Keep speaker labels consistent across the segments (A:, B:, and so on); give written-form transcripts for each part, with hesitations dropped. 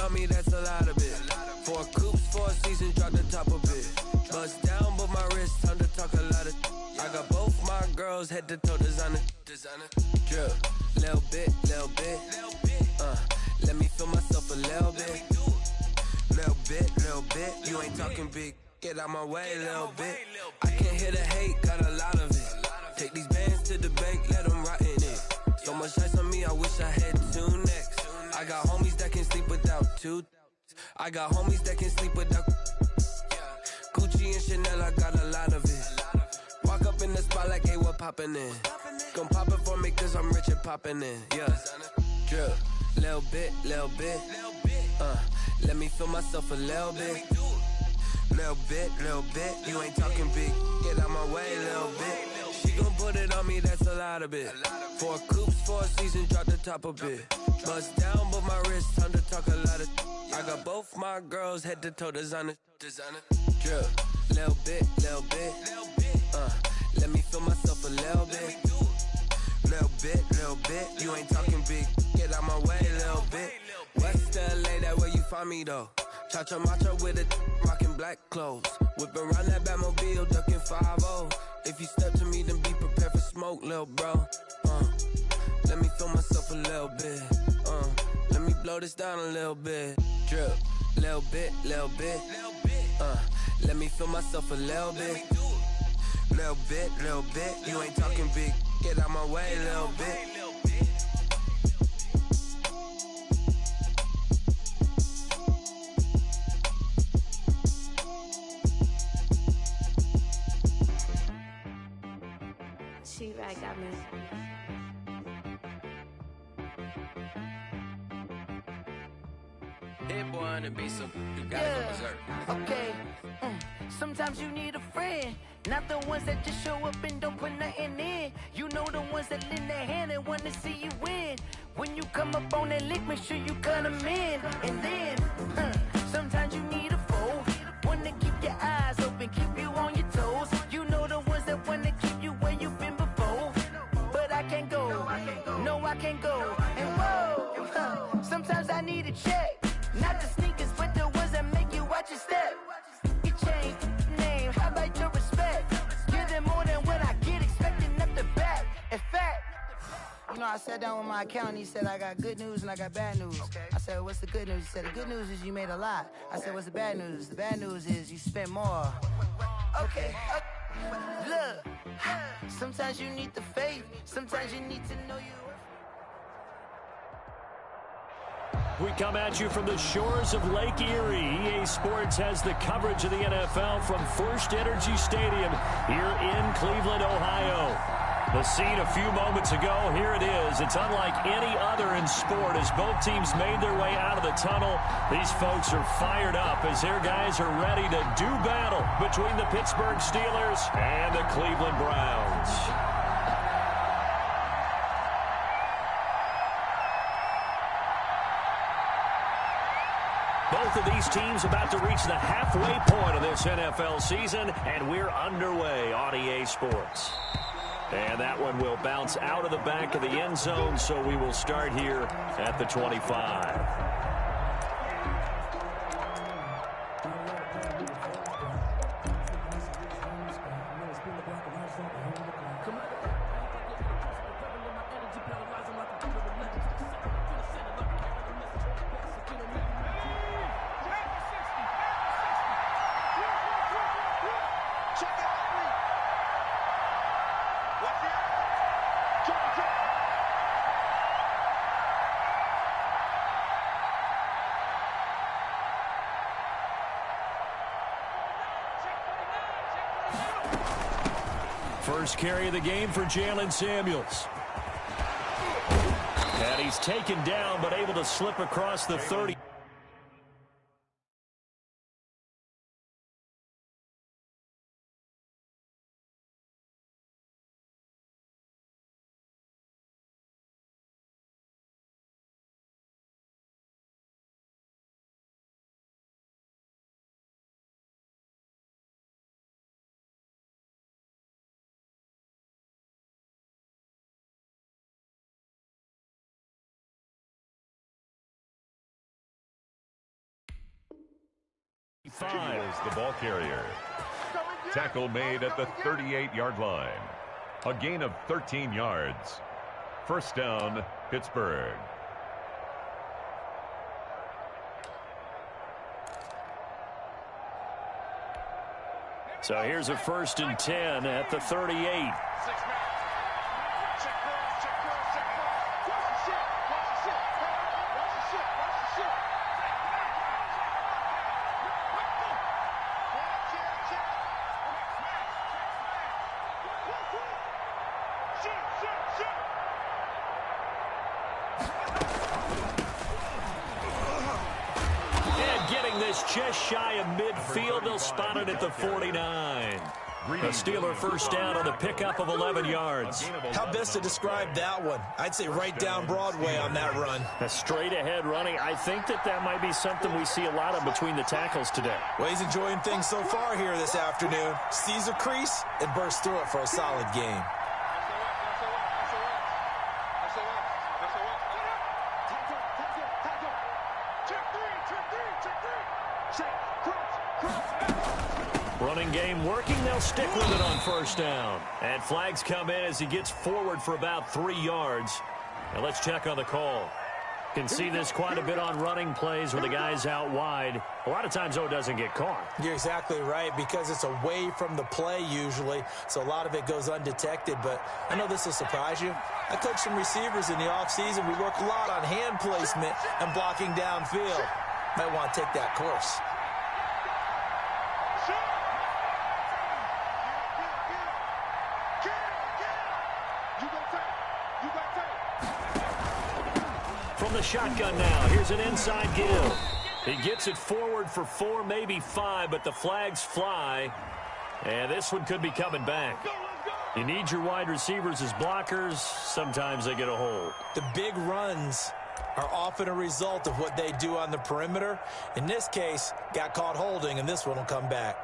A: on me, that's a lot of it. 4 coops, 4 seasons, drop the top of it. Bust down, but my wrist, time to talk a lot of. I got both my girls, head to toe designer. Drip, little bit. Let me feel myself a little bit. Little bit. You ain't talking big. Get out my way, little bit. I can't hear the hate, got a lot of it. Take these bands to the bank, let them rot in it. So much ice on me, I wish I had 2 necks. I got homies that can sleep without 2. I got homies that can sleep without. Gucci and Chanel, I got a lot of it. Walk up in the spot like, hey, what poppin' in? Gon' pop it for me cause I'm rich and poppin' in. Yeah, drip, little bit. Let me feel myself a little bit. Little bit. You ain't talking big. Get out my way, little bit. She gon' put it on me, that's a lot of it. 4 coops, 4 seasons, drop the top a bit. Bust down, but my wrist, time to talk a lot of. I got both my girls, head to toe designer. Drip, little bit. Let me feel myself a little bit. Little bit. You ain't talking big. Get out my way, little bit. West LA, that where you find me though. Cha-cha matcha with it, rockin' black clothes. Whip around that Batmobile, ducking 5-0. If you step to me, then be prepared for smoke, lil' bro. Let me feel myself a little bit. Let me blow this down a little bit. Drip, little bit. Let me feel myself a little bit. Little bit. You ain't talking big. Get out my way, little bit.
B: She-Rag got me.
A: Hit boy on the beat, so you gotta go berserk.
C: Okay. Sometimes you need a friend, not the ones that just show up and don't put nothing in. You know the ones that lend their hand and want to see you win. When you come up on that lick, make sure you cut them in. And then, sometimes you need a foe, one to keep your eyes open, keep you on your toes. You know the ones that want to keep you where you've been before. But I can't go, no I can't go. And whoa, sometimes I need a check, not the sneakers, but the ones that make you watch your step. You change name, how about your respect? Give them more than what I get, expecting up the back. In fact, you know, I sat down with my accountant, he said I got good news and I got bad news. I said, what's the good news? He said, the good news is you made a lot. I said, what's the bad news? The bad news is you spent more. Okay, look, sometimes you need the faith, sometimes you need to know you.
D: We come at you from the shores of Lake Erie. EA Sports has the coverage of the NFL from First Energy Stadium here in Cleveland, Ohio. The scene a few moments ago, here it is. It's unlike any other in sport as both teams made their way out of the tunnel. These folks are fired up as their guys are ready to do battle between the Pittsburgh Steelers and the Cleveland Browns. Both of these teams about to reach the halfway point of this NFL season, and we're underway on EA Sports. And that one will bounce out of the back of the end zone, so we will start here at the 25. First carry of the game for Jalen Samuels. And he's taken down, but able to slip across the 30. 5.
E: The ball carrier. Tackle made at the 38-yard line. A gain of 13 yards. First down, Pittsburgh.
D: So here's a 1st and 10 at the 38. Just shy of midfield. They'll spot it at the 49. A Steeler first down on the pickup of 11 yards.
F: How best to describe that one? I'd say right down Broadway on that run.
D: A straight ahead running. I think that might be something we see a lot of between the tackles today.
F: Well, he's enjoying things so far here this afternoon. Sees a crease and bursts through it for a solid game.
D: Running game working. They'll stick with it on first down. And flags come in as he gets forward for about 3 yards. Now let's check on the call. Can see this quite a bit on running plays where the guy's out wide. A lot of times, though, it doesn't get caught.
F: You're exactly right, because it's away from the play usually, so a lot of it goes undetected. But I know this will surprise you. I coach some receivers in the offseason. We work a lot on hand placement and blocking downfield. Might want to take that course.
D: From the shotgun now, here's an inside give. He gets it forward for 4, maybe 5, but the flags fly. And this one could be coming back. You need your wide receivers as blockers. Sometimes they get a hold.
F: The big runs are often a result of what they do on the perimeter. In this case, got caught holding, and this one will come back.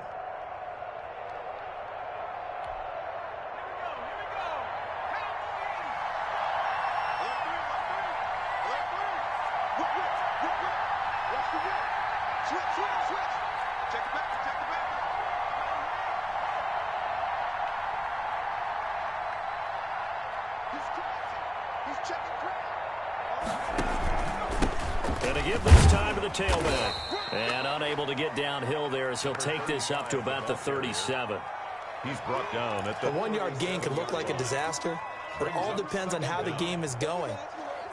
D: Going to give this time to the tailback. And unable to get downhill there as he'll take this up to about the 37.
E: He's brought down at the
F: 1-yard gain can look like a disaster, but it all depends on how the game is going.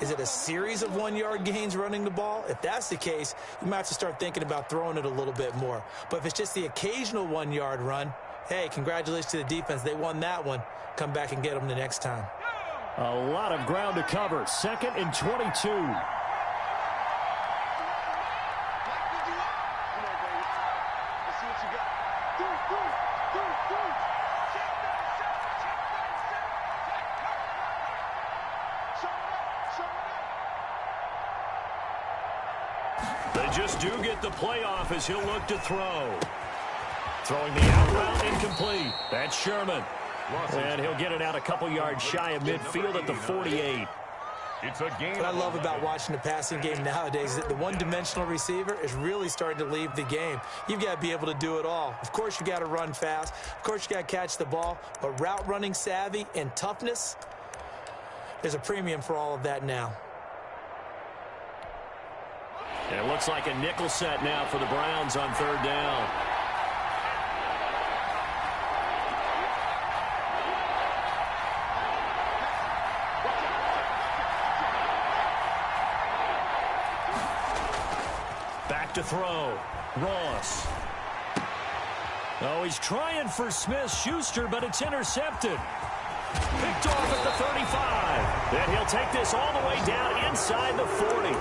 F: Is it a series of 1-yard gains running the ball? If that's the case, you might have to start thinking about throwing it a little bit more. But if it's just the occasional 1-yard run, hey, congratulations to the defense. They won that one. Come back and get them the next time.
D: A lot of ground to cover. 2nd and 22. They just do get the playoff as he'll look to throw. Throwing the out route incomplete. That's Sherman. And he'll get it out a couple yards shy of midfield at the 48.
E: It's a game.
F: What I love about watching the passing game nowadays is that the one-dimensional receiver is really starting to leave the game. You've got to be able to do it all. Of course, you got to run fast. Of course, you got to catch the ball. But route running savvy and toughness, there's a premium for all of that now.
D: And it looks like a nickel set now for the Browns on 3rd down. Back to throw. Ross. Oh, he's trying for Smith-Schuster, but it's intercepted. Picked off at the 35. Then he'll take this all the way down inside the 40.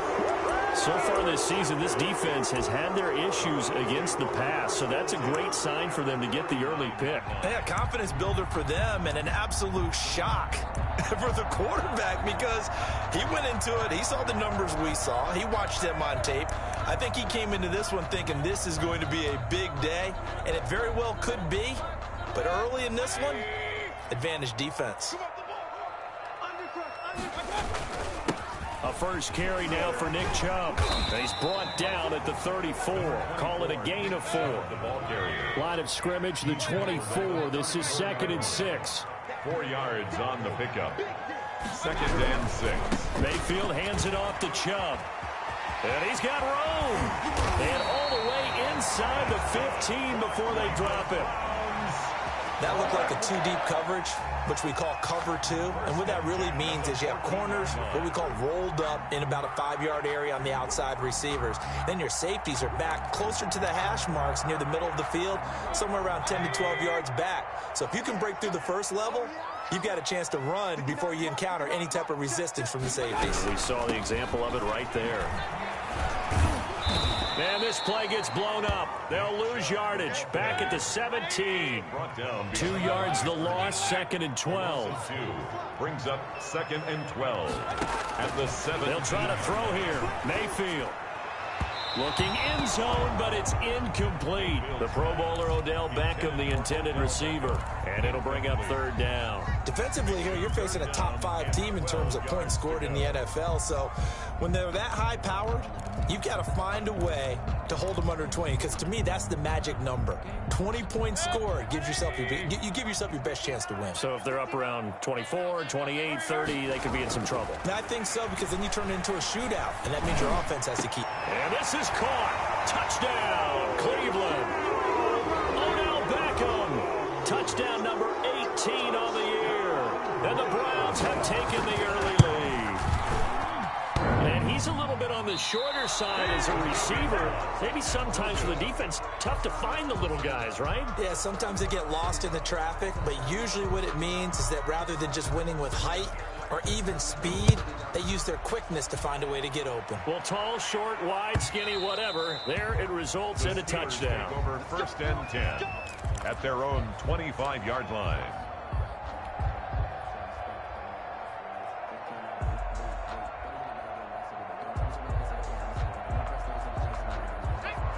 D: So far this season, this defense has had their issues against the pass, so that's a great sign for them to get the early pick.
F: Yeah, confidence builder for them and an absolute shock for the quarterback because he went into it. He saw the numbers we saw. He watched them on tape. I think he came into this one thinking this is going to be a big day, and it very well could be. But early in this one, advantage defense.
D: A first carry now for Nick Chubb. And he's brought down at the 34. Call it a gain of 4. Line of scrimmage, the 24. This is 2nd and 6.
E: 4 yards on the pickup. 2nd and 6.
D: Mayfield hands it off to Chubb. And he's got room. And all the way inside the 15 before they drop it.
F: That looked like a 2-deep coverage, which we call cover 2. And what that really means is you have corners, what we call rolled up in about a 5-yard area on the outside receivers. Then your safeties are back closer to the hash marks near the middle of the field, somewhere around 10 to 12 yards back. So if you can break through the first level, you've got a chance to run before you encounter any type of resistance from the safeties.
D: We saw the example of it right there. And this play gets blown up. They'll lose yardage. Back at the 17. 2 yards the loss, 2nd and 12.
E: Brings up 2nd and 12. At the 7.
D: They'll try to throw here. Mayfield. Looking end zone, but it's incomplete. The Pro Bowler Odell Beckham, the intended receiver. And it'll bring up 3rd down.
F: Defensively here, you're facing a top 5 team in terms of points scored in the NFL. So when they're that high-powered, you've got to find a way to hold them under 20, because to me, that's the magic number. 20 points scored gives yourself you give yourself your best chance to win.
D: So if they're up around 24, 28, 30, they could be in some trouble.
F: I think so, because then you turn it into a shootout, and that means your offense has to keep.
D: And this is caught. Touchdown, Cleveland. Odell Beckham. Touchdown number 18 on the year. And the Browns have taken the early lead. And he's a little bit on the shorter side as a receiver. Maybe sometimes for the defense, tough to find the little guys, right?
F: Yeah, sometimes they get lost in the traffic, but usually what it means is that rather than just winning with height or even speed, they use their quickness to find a way to get open.
D: Well, tall, short, wide, skinny, whatever, there it results in a touchdown.
E: Over 1st and 10 at their own 25-yard line.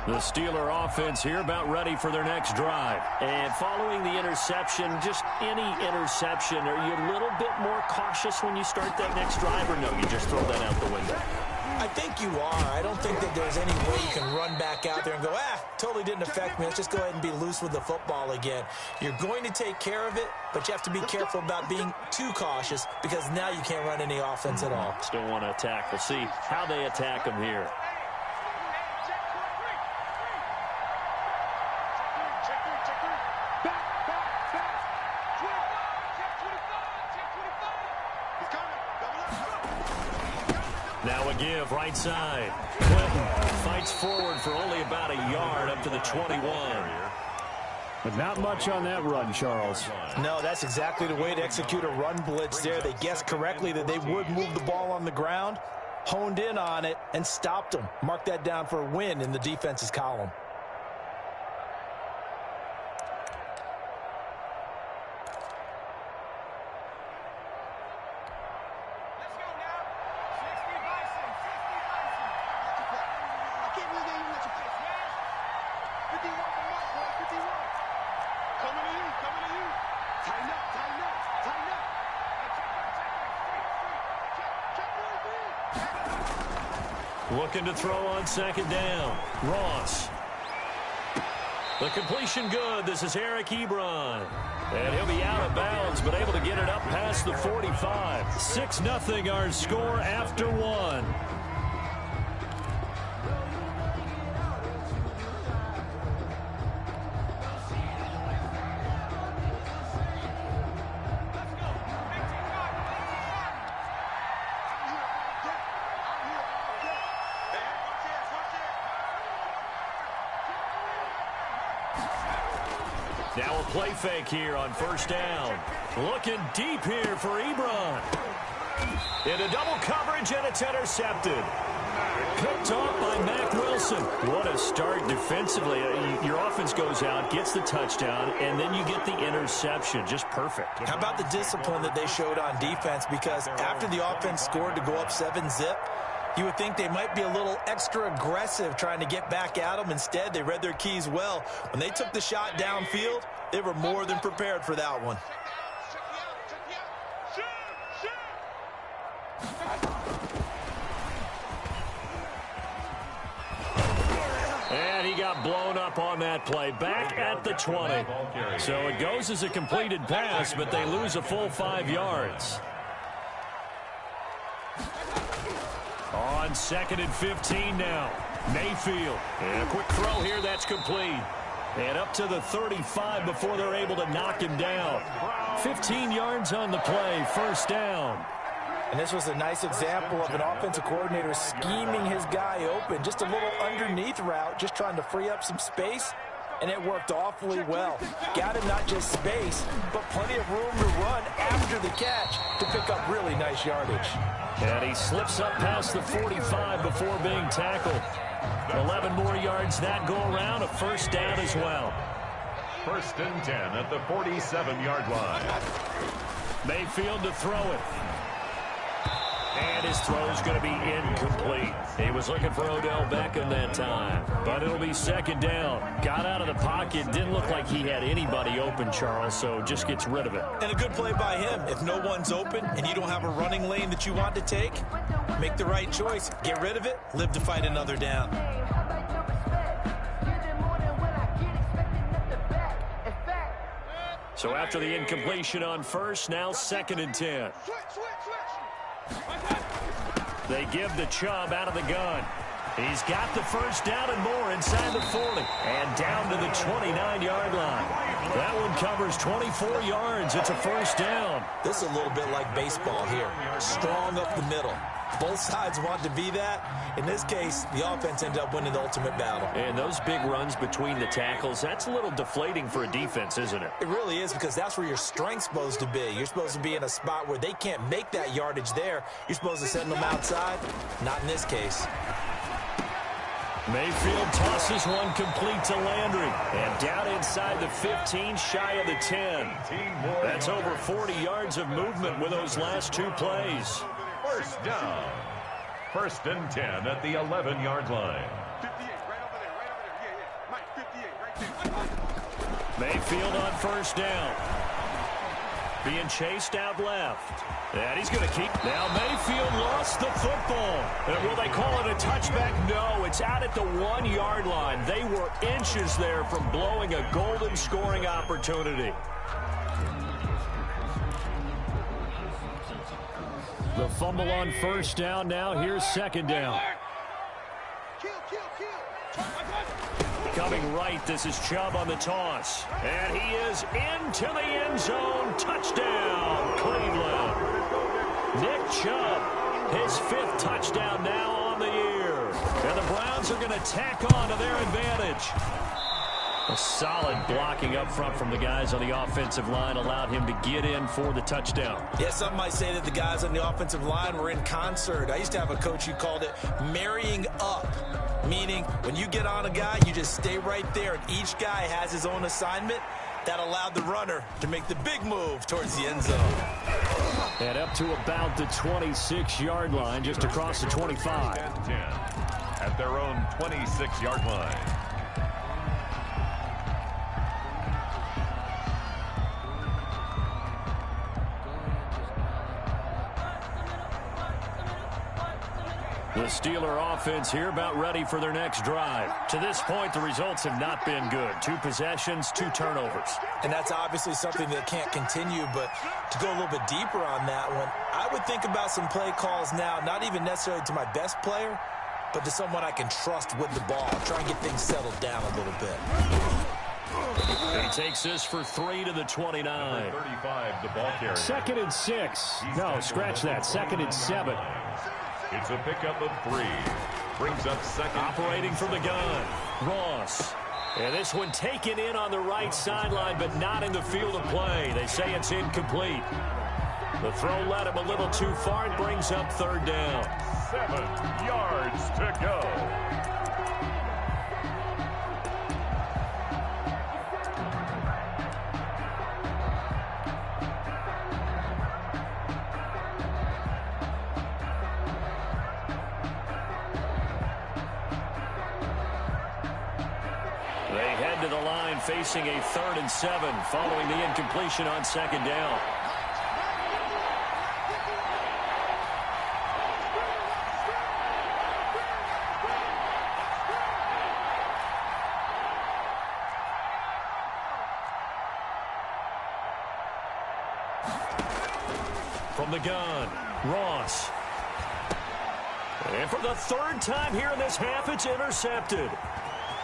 D: The Steeler offense here about ready for their next drive. And following the interception, just any interception, are you a little bit more cautious when you start that next drive, or no, you just throw that out the window?
F: I think you are. I don't think that there's any way you can run back out there and go, totally didn't affect me. Let's just go ahead and be loose with the football again. You're going to take care of it, but you have to be careful about being too cautious, because now you can't run any offense at all.
D: Still want to attack. We'll see how they attack them here. Now a give, right side. Clinton fights forward for only about a yard up to the 21.
G: But not much on that run, Charles.
F: No, that's exactly the way to execute a run blitz there. They guessed correctly that they would move the ball on the ground, honed in on it, and stopped them. Mark that down for a win in the defense's column.
D: Looking to throw on 2nd down. Ross. The completion good. This is Eric Ebron. And he'll be out of bounds, but able to get it up past the 45. 6-0 our score after 1. Now a play fake here on 1st down. Looking deep here for Ebron. Into double coverage, and it's intercepted. Picked off by Mack Wilson. What a start defensively. Your offense goes out, gets the touchdown, and then you get the interception. Just perfect.
F: How about the discipline that they showed on defense? Because after the offense scored to go up 7-zip, you would think they might be a little extra aggressive trying to get back at them. Instead, they read their keys well. When they took the shot downfield, they were more than prepared for that one.
D: got blown up on that play. Back at the 20. So it goes as a completed pass, but they lose a full 5 yards. On 2nd and 15 now. Mayfield. And a quick throw here. That's complete. And up to the 35 before they're able to knock him down. 15 yards on the play. First down.
F: And this was a nice example of an offensive coordinator scheming his guy open. Just a little underneath route, just trying to free up some space. And it worked awfully well. Got him not just space, but plenty of room to run after the catch to pick up really nice yardage.
D: And he slips up past the 45 before being tackled. 11 more yards that go around, a first down as well.
E: 1st and 10 at the 47-yard line.
D: Mayfield to throw it. And his throw is going to be incomplete. He was looking for Odell Beckham that time. But it'll be 2nd down. Got out of the pocket. Didn't look like he had anybody open, Charles, so just gets rid of it.
F: And a good play by him. If no one's open and you don't have a running lane that you want to take, make the right choice. Get rid of it. Live to fight another down.
D: So after the incompletion on first, now 2nd and 10. They give the Chubb out of the gun. He's got the first down and more inside the 40. And down to the 29-yard line. That one covers 24 yards. It's a first down.
F: This is a little bit like baseball here. Strong up the middle. Both sides want to be that. In this case, the offense ended up winning the ultimate battle.
D: And those big runs between the tackles, that's a little deflating for a defense, isn't it?
F: It really is, because that's where your strength's supposed to be. You're supposed to be in a spot where they can't make that yardage there. You're supposed to send them outside. Not in this case.
D: Mayfield tosses one complete to Landry. And down inside the 15, shy of the 10. That's over 40 yards of movement with those last 2 plays.
E: First down. 1st and 10 at the 11-yard line.
H: 58, right over there, right over there. Yeah. Mike, 58, right there.
D: Mayfield on first down. Being chased out left. And he's going to keep. Now Mayfield lost the football. And will they call it a touchback? No, it's out at the 1-yard line. They were inches there from blowing a golden scoring opportunity. The fumble on first down. Now here's 2nd down. Coming right, this is Chubb on the toss. And he is into the end zone. Touchdown, Cleveland. Nick Chubb, his 5th touchdown now on the year. And the Browns are going to tack on to their advantage. A solid blocking up front from the guys on the offensive line allowed him to get in for the touchdown.
F: Yeah, some might say that the guys on the offensive line were in concert. I used to have a coach who called it marrying up, meaning when you get on a guy, you just stay right there, and each guy has his own assignment. That allowed the runner to make the big move towards the end zone.
D: And up to about the 26-yard line, just across the 25.
E: 10 at their own 26-yard line.
D: The Steeler offense here about ready for their next drive. To this point, the results have not been good. 2 possessions, 2 turnovers.
F: And that's obviously something that can't continue, but to go a little bit deeper on that one, I would think about some play calls now, not even necessarily to my best player, but to someone I can trust with the ball. Try and get things settled down a little bit.
D: He takes this for 3 to the 29.
E: 35, the ball carrier.
D: 2nd and 6. No, scratch that. 2nd and 7.
E: It's a pickup of 3. Brings up 2nd.
D: Operating from the gun. Ross. And this one taken in on the right sideline, but not in the field of play. They say it's incomplete. The throw led him a little too far and brings up 3rd down.
E: 7 yards to go.
D: They head to the line facing a 3rd and 7 following the incompletion on 2nd down. From the gun, Ross. And for the third time here in this half, it's intercepted.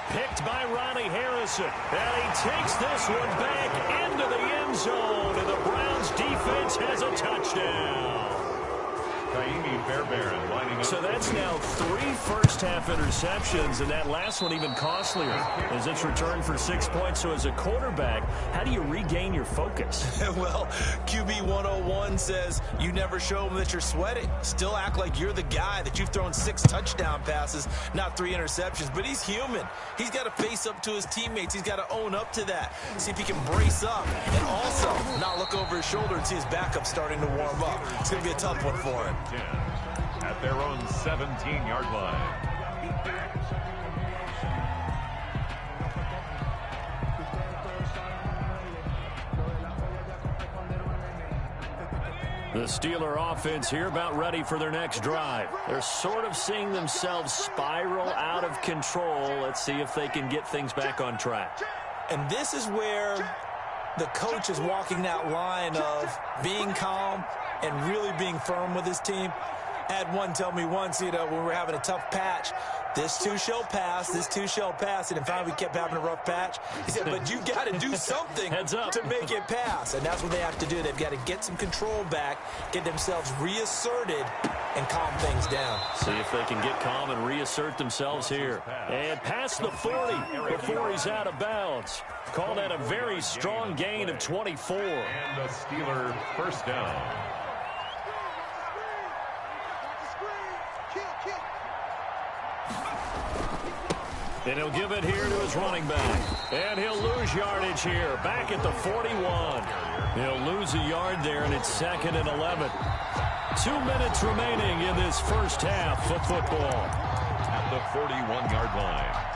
D: Picked by Ronnie Harrison. And he takes this one back into the end zone. And the Browns defense has a touchdown.
E: Kaimi Fairbairn lining up.
D: So that's now 3 first-half interceptions, and that last one even costlier as it's returned for 6 points. So as a quarterback, how do you regain your focus?
F: Well, QB 101 says you never show them that you're sweating. Still act like you're the guy, that you've thrown 6 touchdown passes, not 3 interceptions. But he's human. He's got to face up to his teammates. He's got to own up to that. See if he can brace up and also not look over his shoulder and see his backup starting to warm up. It's going to be a tough one for him.
E: At their own 17-yard line.
D: The Steeler offense here about ready for their next drive. They're sort of seeing themselves spiral out of control. Let's see if they can get things back on track.
F: And this is where the coach is walking that line of being calm and really being firm with his team. I had one tell me once, when we were having a tough patch, this too shall pass, this too shall pass. And in fact, we kept having a rough patch. He said, but you got to do something to make it pass. And that's what they have to do. They've got to get some control back, get themselves reasserted, and calm things down.
D: See if they can get calm and reassert themselves here. And past the 40 before he's out of bounds. Call that a very strong gain of 24.
E: And a Steeler first down.
D: And he'll give it here to his running back. And he'll lose yardage here, back at the 41. He'll lose a yard there, and it's 2nd and 11. 2 minutes remaining in this first half of football.
E: At the 41-yard line.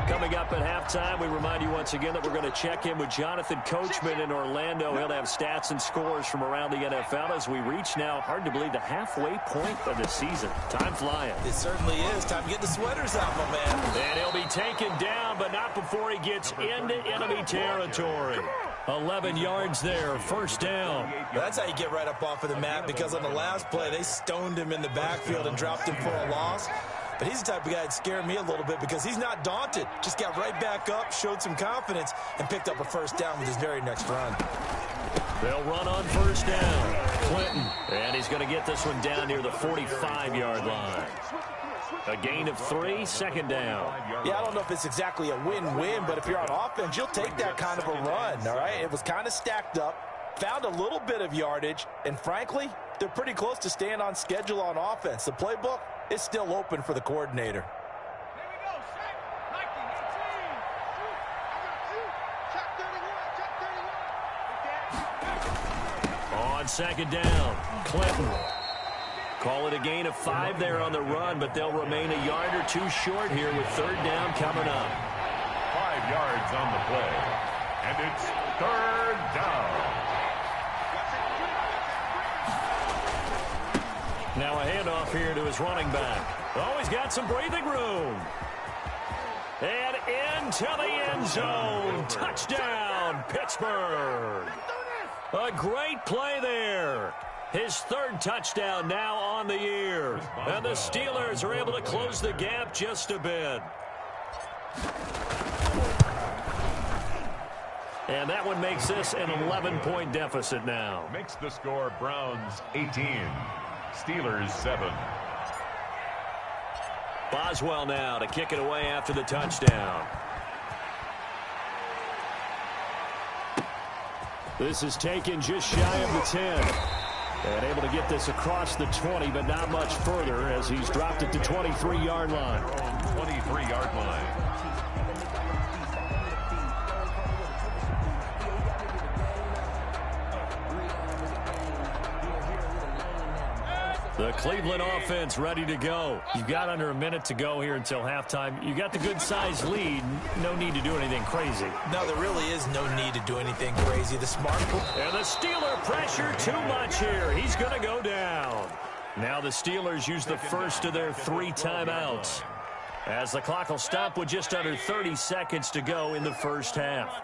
D: Coming up at halftime, we remind you once again that we're going to check in with Jonathan Coachman in Orlando. He'll have stats and scores from around the NFL as we reach now, hard to believe, the halfway point of the season. Time flying.
F: It certainly is. Time to get the sweaters out, my man.
D: And he'll be taken down, but not before he gets into enemy territory. 11 yards there, first down.
F: That's how you get right up off of the mat, because on the last play, they stoned him in the backfield and dropped him for a loss. But he's the type of guy that scared me a little bit because he's not daunted. Just got right back up, showed some confidence, and picked up a first down with his very next run.
D: They'll run on first down. Clinton. And he's going to get this one down near the 45-yard line. A gain of 3, second down.
F: Yeah, I don't know if it's exactly a win-win, but if you're on offense, you'll take that kind of a run, all right? It was kind of stacked up, found a little bit of yardage, and frankly, they're pretty close to staying on schedule on offense. The playbook is still open for the coordinator.
D: On second down, Clinton. Call it a gain of 5 there on the run, but they'll remain a yard or 2 short here with third down coming up.
E: 5 yards on the play, and it's third down.
D: Now a handoff here to his running back. Oh, he's got some breathing room. And into the end zone. Touchdown, Pittsburgh. A great play there. His 3rd touchdown now on the year. And the Steelers are able to close the gap just a bit. And that one makes this an 11-point deficit now.
E: Makes the score Browns 18. Steelers 7.
D: Boswell now to kick it away after the touchdown. This is taken just shy of the 10. And able to get this across the 20, but not much further as he's dropped it to 23-yard line.
E: 23-yard line.
D: The Cleveland offense ready to go. You've got under a minute to go here until halftime. You got the good-sized lead. No need to do anything crazy.
F: No, there really is no need to do anything crazy. The smart...
D: And the Steeler pressure too much here. He's going to go down. Now the Steelers use the first of their 3 timeouts, as the clock will stop with just under 30 seconds to go in the first half.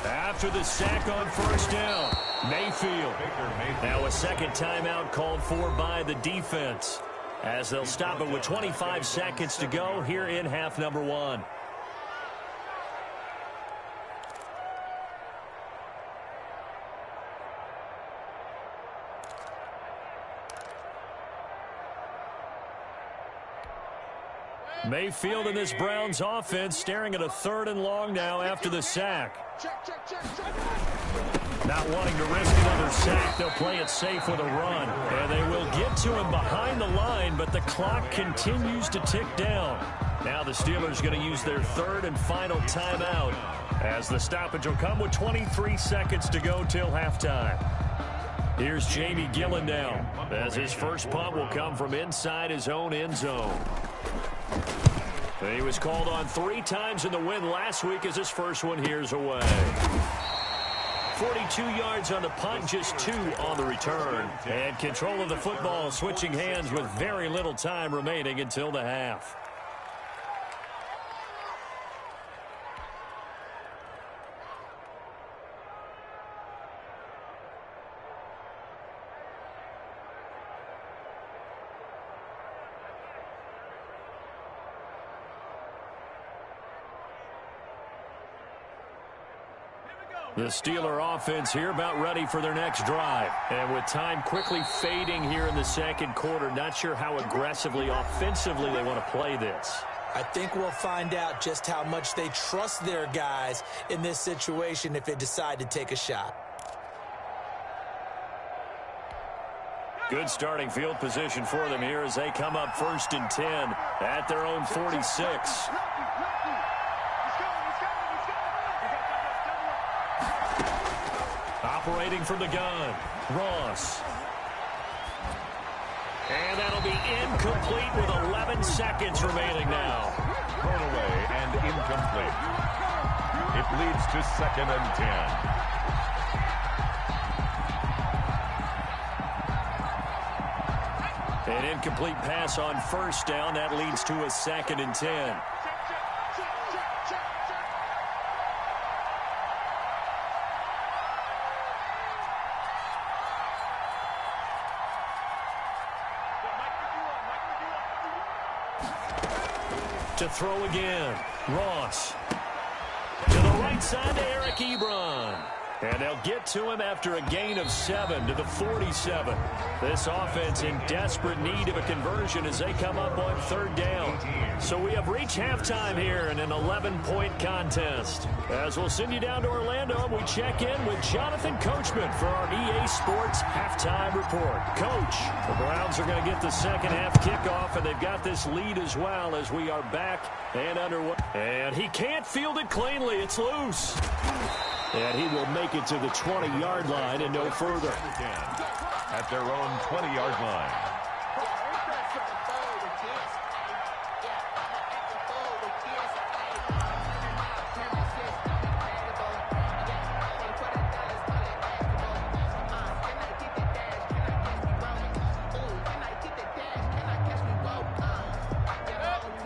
D: After the sack on first down, Mayfield. Now a second timeout called for by the defense, as they'll stop it with 25 seconds to go here in half number 1. Mayfield in this Browns offense staring at a 3rd and long now after the sack. Not wanting to risk another sack, they'll play it safe with a run. And they will get to him behind the line, but the clock continues to tick down. Now the Steelers going to use their 3rd and final timeout, as the stoppage will come with 23 seconds to go till halftime. Here's Jamie Gillen now, as his first punt will come from inside his own end zone. He was called on 3 times in the win last week, as his first one here's away. 42 yards on the punt, just 2 on the return. And control of the football switching hands with very little time remaining until the half. The Steeler offense here about ready for their next drive. And with time quickly fading here in the second quarter, not sure how aggressively, offensively they want to play this.
F: I think we'll find out just how much they trust their guys in this situation if they decide to take a shot.
D: Good starting field position for them here as they come up 1st and 10 at their own 46. Operating from the gun, Ross. And that'll be incomplete with 11 seconds remaining now.
E: Thrown away and incomplete. It leads to 2nd and 10.
D: An incomplete pass on first down. That leads to a 2nd and 10. To throw again, Ross. To the right side to Eric Ebron. And they'll get to him after a gain of 7 to the 47. This offense in desperate need of a conversion as they come up on 3rd down. So we have reached halftime here in an 11-point contest. As we'll send you down to Orlando, we check in with Jonathan Coachman for our EA Sports Halftime Report. Coach, the Browns are going to get the second half kickoff, and they've got this lead as well as we are back and underway. And he can't field it cleanly. It's loose. And he will make it to the 20-yard line and no further.
E: At their own 20-yard line.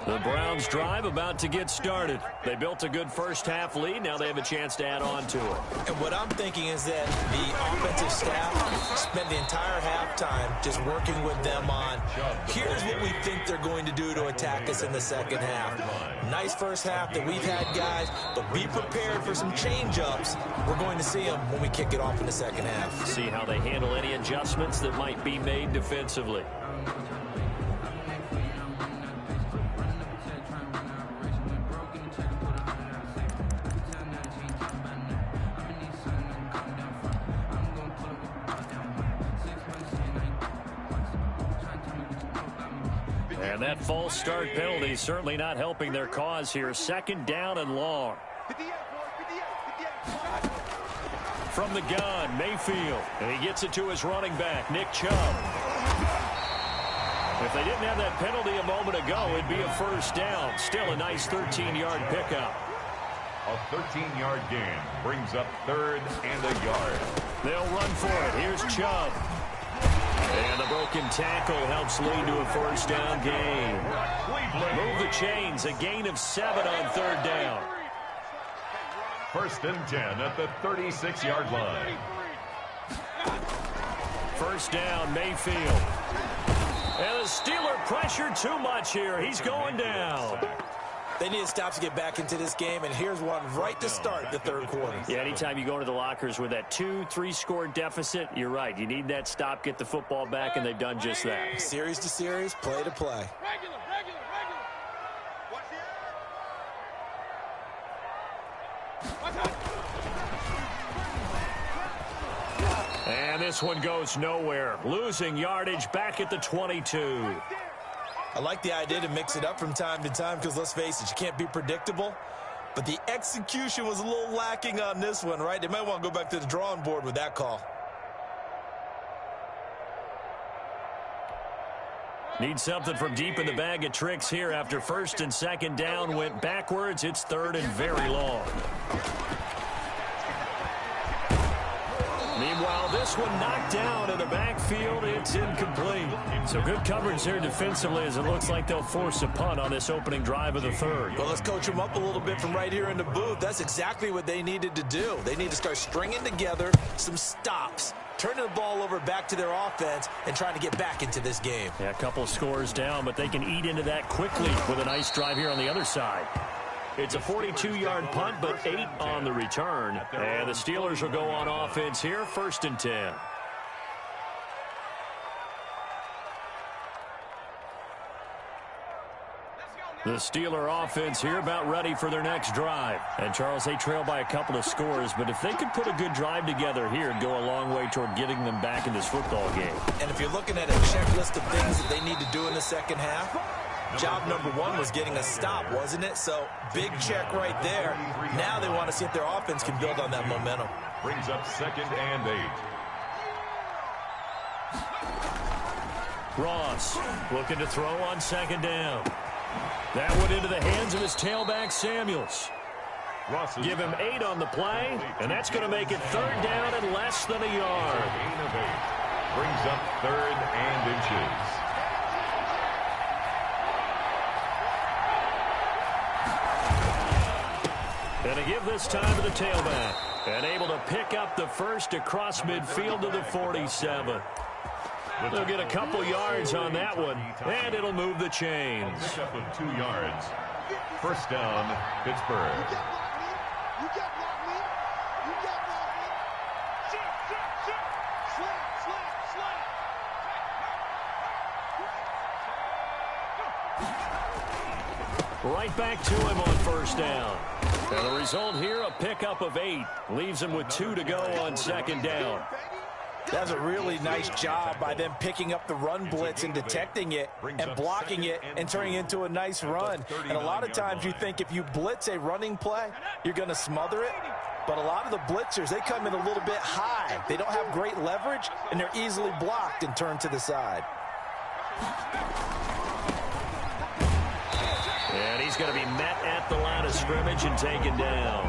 D: The Browns drive about to get started. They built a good first half lead. Now they have a chance to add on to it.
F: And what I'm thinking is that the offensive staff spent the entire halftime just working with them on, here's what we think they're going to do to attack us in the second half. Nice first half that we've had, guys, but be prepared for some change-ups. We're going to see them when we kick it off in the second half.
D: See how they handle any adjustments that might be made defensively. And that false start penalty certainly not helping their cause here. 2nd down and long. From the gun, Mayfield. And he gets it to his running back, Nick Chubb. If they didn't have that penalty a moment ago, it'd be a first down. Still a nice 13-yard pickup.
E: A 13-yard gain brings up 3rd and a yard.
D: They'll run for it. Here's Chubb. And the broken tackle helps lead to a first down gain. Move the chains, a gain of 7 on 3rd down.
E: First and 10 at the 36-yard line.
D: First down, Mayfield. And the Steeler pressure too much here. He's going down.
F: They need to stop to get back into this game, and here's one right to start the third quarter.
D: Yeah, anytime you go into the lockers with that 2-3 score deficit, you're right. You need that stop, get the football back, and they've done just that.
F: Series to series, play to play.
D: And this one goes nowhere. Losing yardage back at the 22.
F: I like the idea to mix it up from time to time because, let's face it, you can't be predictable. But the execution was a little lacking on this one, right? They might want to go back to the drawing board with that call.
D: Need something from deep in the bag of tricks here after first and second down went backwards. It's third and very long. Meanwhile, this one knocked down in the backfield. It's incomplete. So good coverage there defensively as it looks like they'll force a punt on this opening drive of the third.
F: Well, let's coach them up a little bit from right here in the booth. That's exactly what they needed to do. They need to start stringing together some stops, turning the ball over back to their offense, and trying to get back into this game.
D: Yeah, a couple of scores down, but they can eat into that quickly with a nice drive here on the other side. It's a 42-yard punt, but 8 on the return. And the Steelers will go on offense here, first and 10. The Steeler offense here about ready for their next drive. And, Charles, they trail by a couple of scores, but if they could put a good drive together here, it'd go a long way toward getting them back in this football game.
F: And if you're looking at a checklist of things that they need to do in the second half, job number one was getting a stop, wasn't it? So, big check right there. Now they want to see if their offense can build on that momentum.
E: Brings up second and 8.
D: Ross looking to throw on second down. That went into the hands of his tailback, Samuels. Give him 8 on the play, and that's going to make it third down and less than a yard.
E: Gain of 8. Brings up third and inches.
D: And a give this time to the tailback. And able to pick up the first across midfield to the 47. They'll get a couple yards on that one, and it'll move the chains.
E: Pick up of 2 yards. First down, Pittsburgh.
D: Right back to him on first down. And the result here, a pickup of 8. Leaves him with 2 to go on second down.
F: That's a really nice job by them picking up the run blitz and detecting it and blocking it and turning it into a nice run. And a lot of times you think if you blitz a running play, you're going to smother it. But a lot of the blitzers, they come in a little bit high. They don't have great leverage, and they're easily blocked and turned to the side.
D: And he's going to be met at the line of scrimmage and taken down.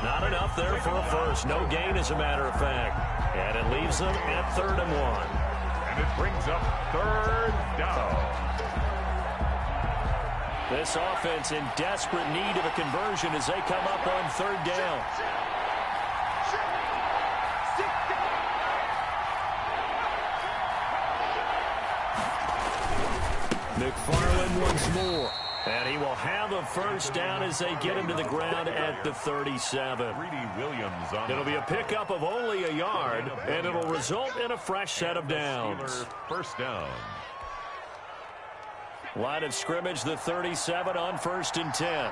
D: Not enough there for a first. No gain, as a matter of fact. And it leaves them at 3rd and 1.
E: And it brings up third down.
D: This offense in desperate need of a conversion as they come up on 3rd down. McFarland once more. And he will have a first down as they get him to the ground at the 37. It'll be a pickup of only a yard, and it'll result in a fresh set of downs.
E: First down.
D: Line of scrimmage, the 37 on 1st and 10.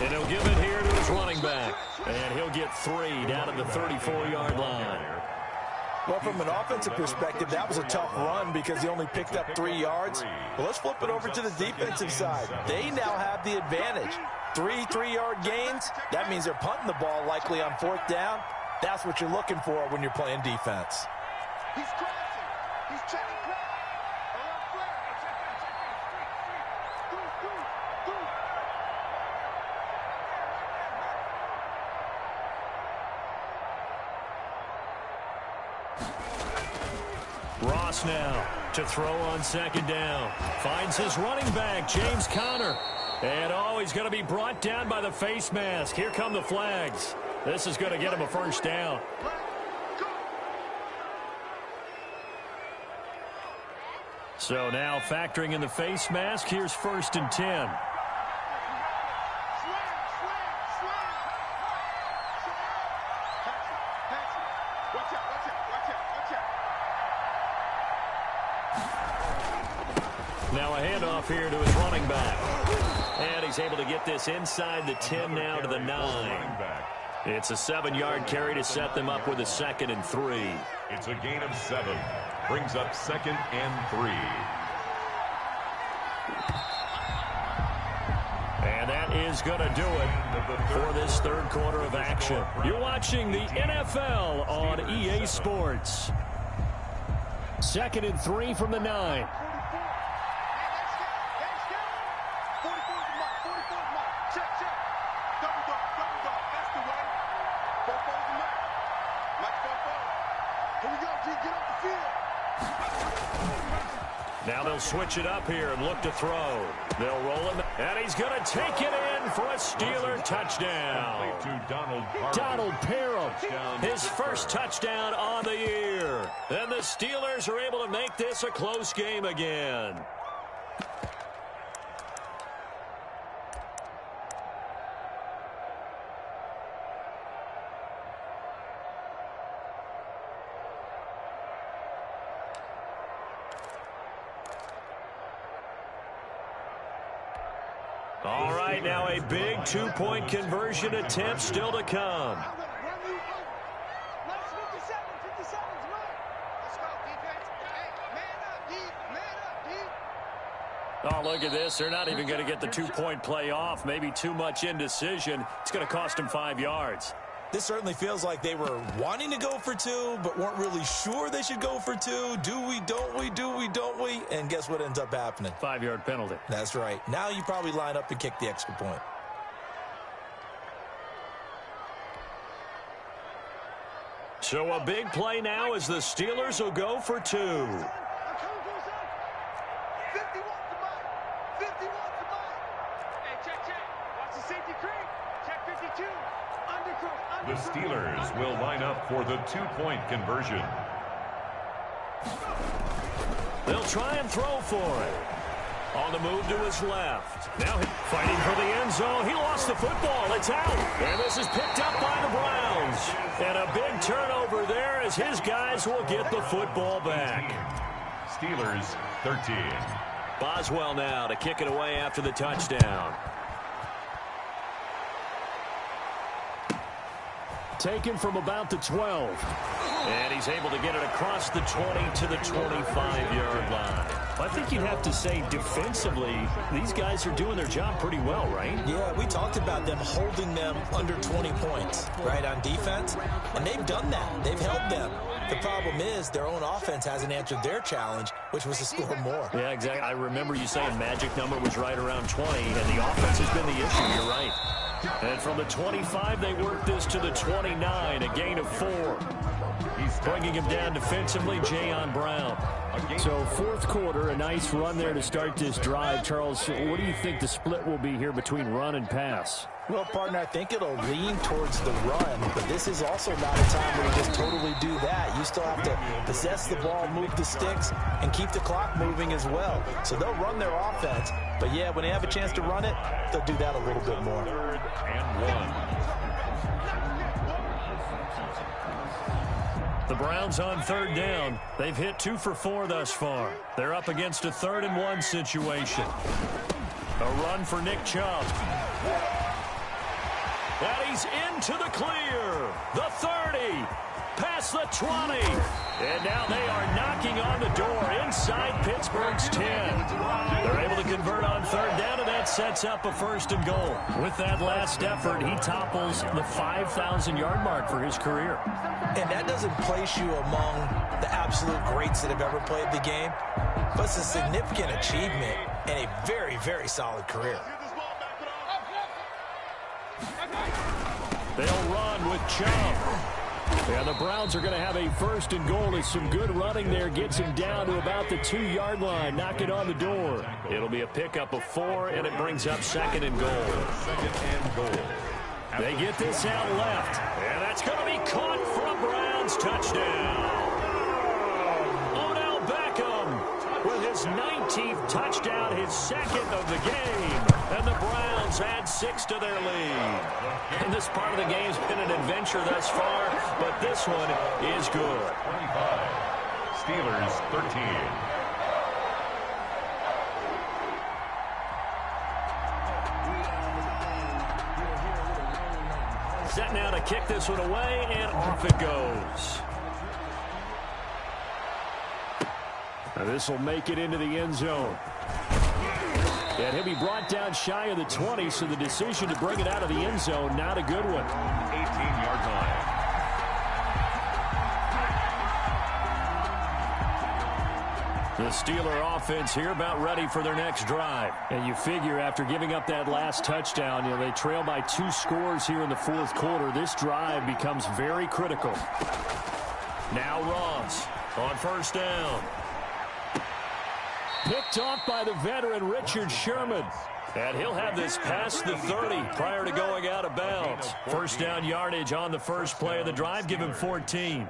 D: And he'll give it here to his running back. And he'll get 3 down at the 34-yard line.
F: Well, from an offensive perspective, that was a tough run because he only picked up 3 yards. Well, let's flip it over to the defensive side. They now have the advantage. 3 3-yard gains. That means they're punting the ball likely on 4th down. That's what you're looking for when you're playing defense.
H: He's crossing. He's checking crowd. Around flag.
D: Ross now to throw on second down. Finds his running back, James Conner. And, he's going to be brought down by the face mask. Here come the flags. This is going to get him a first down. So now factoring in the face mask, here's 1st and 10. Now a handoff here to his running back. And he's able to get this inside the 10 now to the 9. It's a 7-yard carry to set them up with a 2nd and 3.
E: It's a gain of 7. Brings up 2nd and 3.
D: And that is going to do it for this third quarter of action. You're watching the NFL on EA Sports. 2nd and 3 from the 9. Now they'll switch it up here and look to throw. They'll roll him, and he's going to take it in for a Steeler touchdown. Donald Parham, his first touchdown on the year. And the Steelers are able to make this a close game again. All right, now a big 2-point conversion attempt still to come. Oh, look at this. They're not even going to get the 2-point play off. Maybe too much indecision. It's going to cost them 5 yards.
F: This certainly feels like they were wanting to go for 2, but weren't really sure they should go for 2. Do we, don't we, do we, don't we? And guess what ends up happening?
D: 5-yard penalty.
F: That's right. Now you probably line up and kick the extra point.
D: So a big play now as the Steelers will go for 2.
E: The Steelers will line up for the 2-point conversion.
D: They'll try and throw for it. On the move to his left. Now fighting for the end zone. He lost the football. It's out. And this is picked up by the Browns. And a big turnover there as his guys will get the football back.
E: Steelers 13.
D: Boswell now to kick it away after the touchdown. Taken from about the 12. And he's able to get it across the 20 to the 25-yard line. I think you'd have to say defensively, these guys are doing their job pretty well, right?
F: Yeah, we talked about them holding them under 20 points, right, on defense. And they've done that. They've held them. The problem is their own offense hasn't answered their challenge, which was to score more.
D: Yeah, exactly. I remember you saying magic number was right around 20, and the offense has been the issue. You're right. And from the 25, they work this to the 29, a gain of 4. He's bringing him down defensively, Jayon Brown.
G: So fourth quarter, a nice run there to start this drive. Charles, what do you think the split will be here between run and pass?
F: Well, partner, I think it'll lean towards the run, but this is also not a time where you just totally do that. You still have to possess the ball, move the sticks, and keep the clock moving as well. So they'll run their offense, but yeah, when they have a chance to run it, they'll do that a little bit more.
E: 3rd and 1.
D: The Browns on 3rd down. They've hit 2 for 4 thus far. They're up against a 3rd and 1 situation. A run for Nick Chubb. And he's into the clear. The 30. Past the 20. And now they are knocking on the door inside Pittsburgh's 10. They're able to convert on 3rd down, and that sets up a 1st and goal. With that last effort, he topples the 5,000-yard mark for his career.
F: And that doesn't place you among the absolute greats that have ever played the game, but it's a significant achievement and a very, very solid career.
D: They'll run with Chubb.
G: Yeah, the Browns are going to have a first and goal as some good running there gets him down to about the 2-yard line. Knock it on the door. It'll be a pickup of 4, and it brings up second and goal.
E: Second and goal.
G: They get this out left, and that's going to be caught for a Browns touchdown. Odell Beckham with his 19th touchdown, his second of the game. And the Browns add 6 to their lead. And this part of the game's been an adventure thus far, but this one is good.
E: 25. Steelers 13.
G: Set now to kick this one away, and off it goes. Now this will make it into the end zone. And he'll be brought down shy of the 20, so the decision to bring it out of the end zone, not a good one.
E: 18-yard line.
G: The Steeler offense here about ready for their next drive. And you figure after giving up that last touchdown, they trail by 2 scores here in the fourth quarter. This drive becomes very critical. Now Ross on first down. Picked off by the veteran Richard Sherman. And he'll have this past the 30 prior to going out of bounds. First down yardage on the first play of the drive. Give him 14.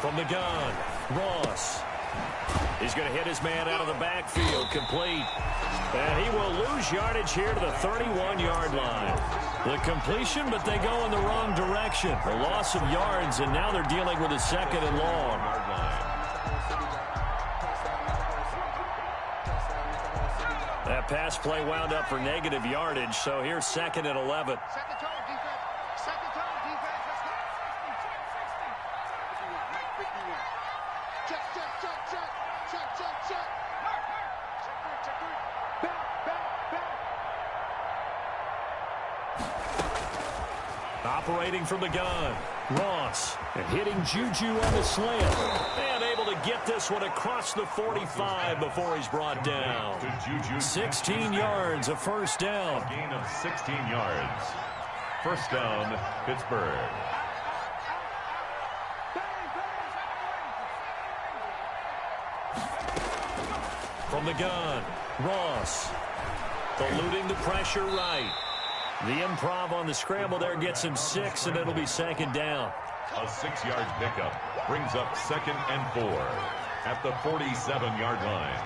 G: From the gun, Ross. He's going to hit his man out of the backfield, complete. And he will lose yardage here to the 31-yard line. The completion, but they go in the wrong direction. A loss of yards, and now they're dealing with a second and long. That pass play wound up for negative yardage, so here's second and 11. Operating from the gun, Ross, and hitting Juju on the slant. And able to get this one across the 45 before he's brought down. 16 yards, a first down.
E: A gain of 16 yards. First down, Pittsburgh.
G: From the gun, Ross, eluding the pressure right. The improv on the scramble there gets him 6, and it'll be second down.
E: A 6-yard pickup brings up second and 4 at the 47-yard line.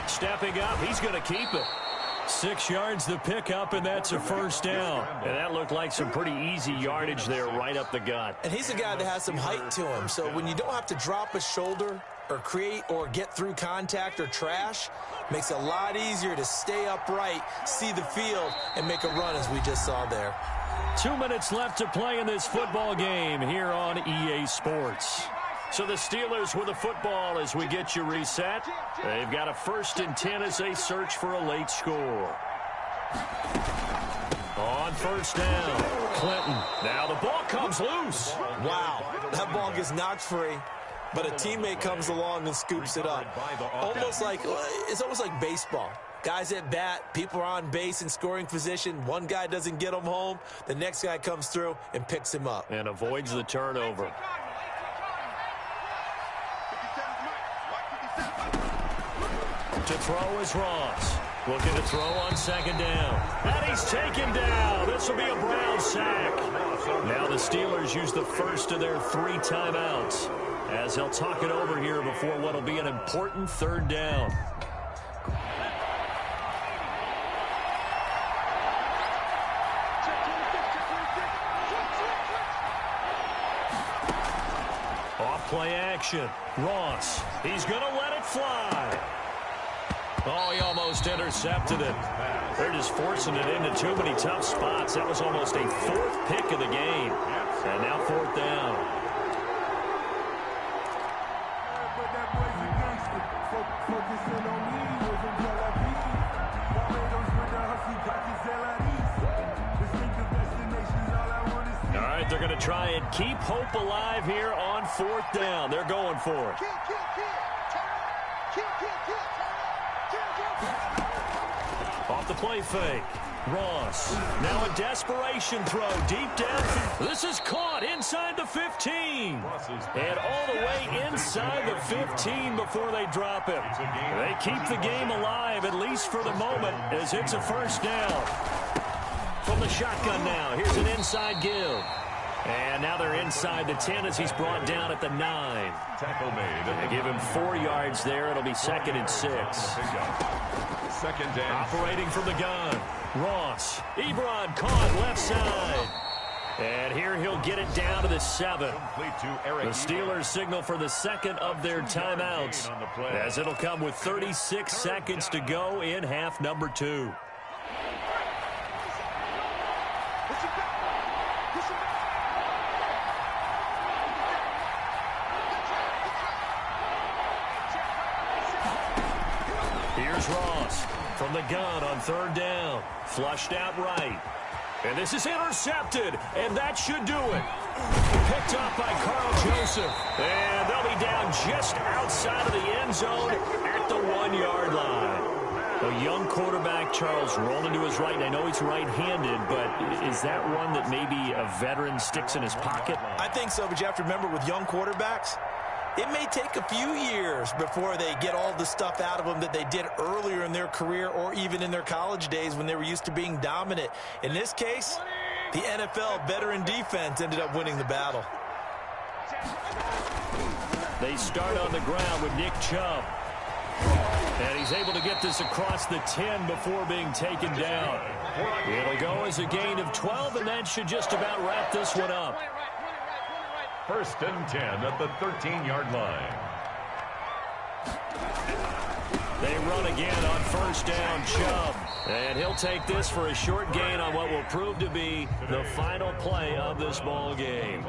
G: Stepping up, he's going to keep it. 6 yards the pickup, and that's a first down. And that looked like some pretty easy yardage there right up the gut.
F: And he's a guy that has some height to him, so when you don't have to drop a shoulder or create or get through contact or trash, makes it a lot easier to stay upright, see the field, and make a run as we just saw there.
G: 2 minutes left to play in this football game here on EA Sports. So the Steelers with the football as we get you reset. They've got a 1st and 10 as they search for a late score. On first down, Clinton. Now the ball comes loose.
F: Wow, that ball gets knocked free, but a teammate comes along and scoops it up. It's almost like baseball. Guys at bat, people are on base in scoring position. One guy doesn't get him home. The next guy comes through and picks him up.
G: And avoids the turnover. To throw is Ross. Looking to throw on second down. And he's taken down. This will be a Brown sack. Now the Steelers use the first of their 3 timeouts as they'll talk it over here before what will be an important 3rd down. Off play action. Ross. He's going to let it fly. Oh, he almost intercepted it. They're just forcing it into too many tough spots. That was almost a 4th pick of the game. And now 4th down. All right,
D: But they're going to try and keep hope alive here on 4th down. They're going for it. Off the play fake. Ross. Now a desperation throw deep down. This is caught inside the 15. And all the way inside the 15 before they drop him. They keep the game alive, at least for the moment, as it's a 1st down. From the shotgun now, here's an inside give. And now they're inside the 10 as he's brought down at the 9.
E: Tackle made.
D: They give him 4 yards there. It'll be 2nd and 6.
E: 2nd down.
D: Operating from the gun. Ross. Ebron caught left side. And here he'll get it down to the 7. The Steelers signal for the 2nd of their timeouts, as it'll come with 36 seconds to go in half number 2. Here's Ross from the gun on 3rd down. Flushed out right. And this is intercepted, and that should do it. Picked up by Carl Joseph. And they'll be down just outside of the end zone at the 1-yard line. A young quarterback, Charles, rolling to his right. And I know he's right-handed, but is that one that maybe a veteran sticks in his pocket?
F: I think so, but you have to remember with young quarterbacks, it may take a few years before they get all the stuff out of them that they did earlier in their career or even in their college days when they were used to being dominant. In this case, the NFL veteran defense ended up winning the battle.
D: They start on the ground with Nick Chubb. And he's able to get this across the 10 before being taken down. It'll go as a gain of 12, and that should just about wrap this one up.
E: 1st and 10 at the 13-yard line.
D: They run again on 1st down, Chubb. And he'll take this for a short gain on what will prove to be the final play of this ball game.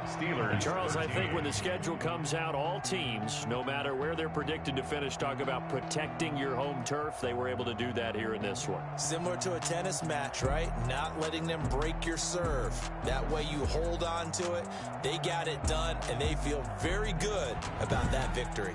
E: Steelers.
D: Charles, I think when the schedule comes out, all teams, no matter where they're predicted to finish, talk about protecting your home turf. They were able to do that here in this one.
F: Similar to a tennis match, right? Not letting them break your serve. That way you hold on to it. They got it done, and they feel very good about that victory.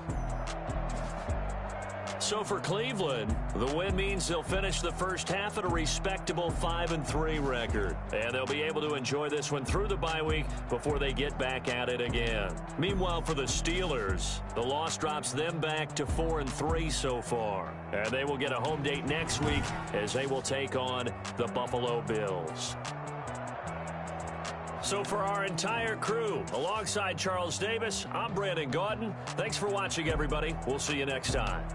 D: So for Cleveland, the win means they'll finish the first half at a respectable 5-3 record. And they'll be able to enjoy this one through the bye week before they get back at it again. Meanwhile, for the Steelers, the loss drops them back to 4-3 so far. And they will get a home date next week as they will take on the Buffalo Bills. So for our entire crew, alongside Charles Davis, I'm Brandon Gaudin. Thanks for watching, everybody. We'll see you next time.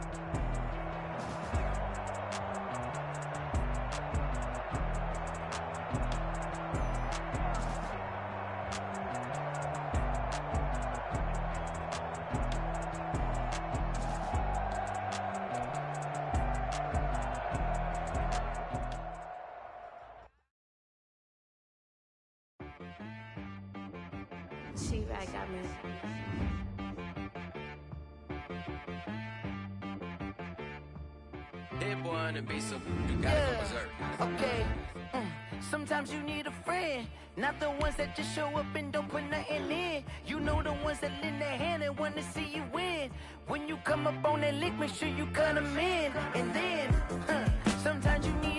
B: I got me.
A: That boy on the beat, so you gotta go berserk.
C: Okay. Sometimes you need a friend, not the ones that just show up and don't put nothing in. You know the ones that lend their hand and want to see you win. When you come up on that lick, make sure you cut them in. And then, sometimes you need